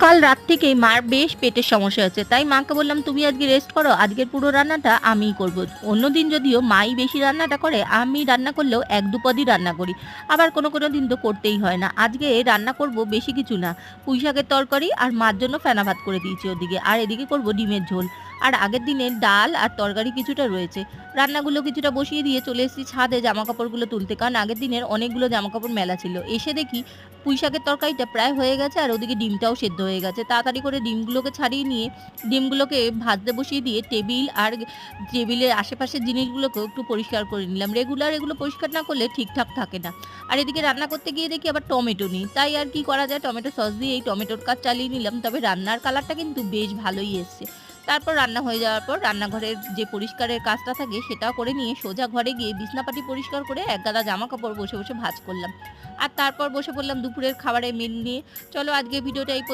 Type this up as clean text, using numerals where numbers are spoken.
কাল রাত থেকেই মার বেশ পেটের সমস্যা হচ্ছে, তাই মাকে বললাম তুমি আজকে রেস্ট করো, আজকের পুরো রান্নাটা আমিই করব। অন্যদিন যদিও মাই বেশি রান্নাটা করে, আমি রান্না করলেও এক দু পদই রান্না করি, আবার কোনো কোনো দিন তো করতেই হয় না। আজকে রান্না করব বেশি কিছু না, পুঁই শাকের তরকারি আর মার জন্য ফেনা ভাত করে দিয়েছি ওদিকে, আর এদিকে করব ডিমের ঝোল। আর আগের দিনের ডাল আর তরকারি কিছুটা রয়েছে। রান্নাগুলো কিছুটা বসিয়ে দিয়ে চলে এসেছি ছাদে জামা কাপড়গুলো তুলতে, কারণ আগের দিনের অনেকগুলো জামা কাপড় মেলা ছিল। এসে দেখি পুঁই শাকের তরকারিটা প্রায় হয়ে গেছে আর ওদিকে ডিমটাও সেদ্ধ হয়ে গেছে। তাড়াতাড়ি করে ডিমগুলোকে ছাড়িয়ে নিয়ে ডিমগুলোকে ভাজতে বসিয়ে দিয়ে টেবিল আর টেবিলের আশেপাশের জিনিসগুলোকেও একটু পরিষ্কার করে নিলাম। রেগুলার এগুলো পরিষ্কার না করলে ঠিকঠাক থাকে না। আর এদিকে রান্না করতে গিয়ে দেখি আবার টমেটো নেই। তাই আর কি করা যায়, টমেটো সস দিয়ে এই টমেটোর কাজ চালিয়ে নিলাম। তবে রান্নার কালারটা কিন্তু বেশ ভালোই এসছে। তারপর রান্না হয়ে যাওয়ার পর রান্নাঘরের যে পরিষ্কারের কাজটা থাকে সেটাও করে নিয়ে সোজা ঘরে গিয়ে বিছনাপাটি পরিষ্কার করে একগাদা জামাকাপড় বসে বসে ভাঁজ করলাম। আর তারপর বসে পড়লাম দুপুরের খাবারের মেনু নিয়ে। চলো আজকের ভিডিওটা এই পর্যন্ত।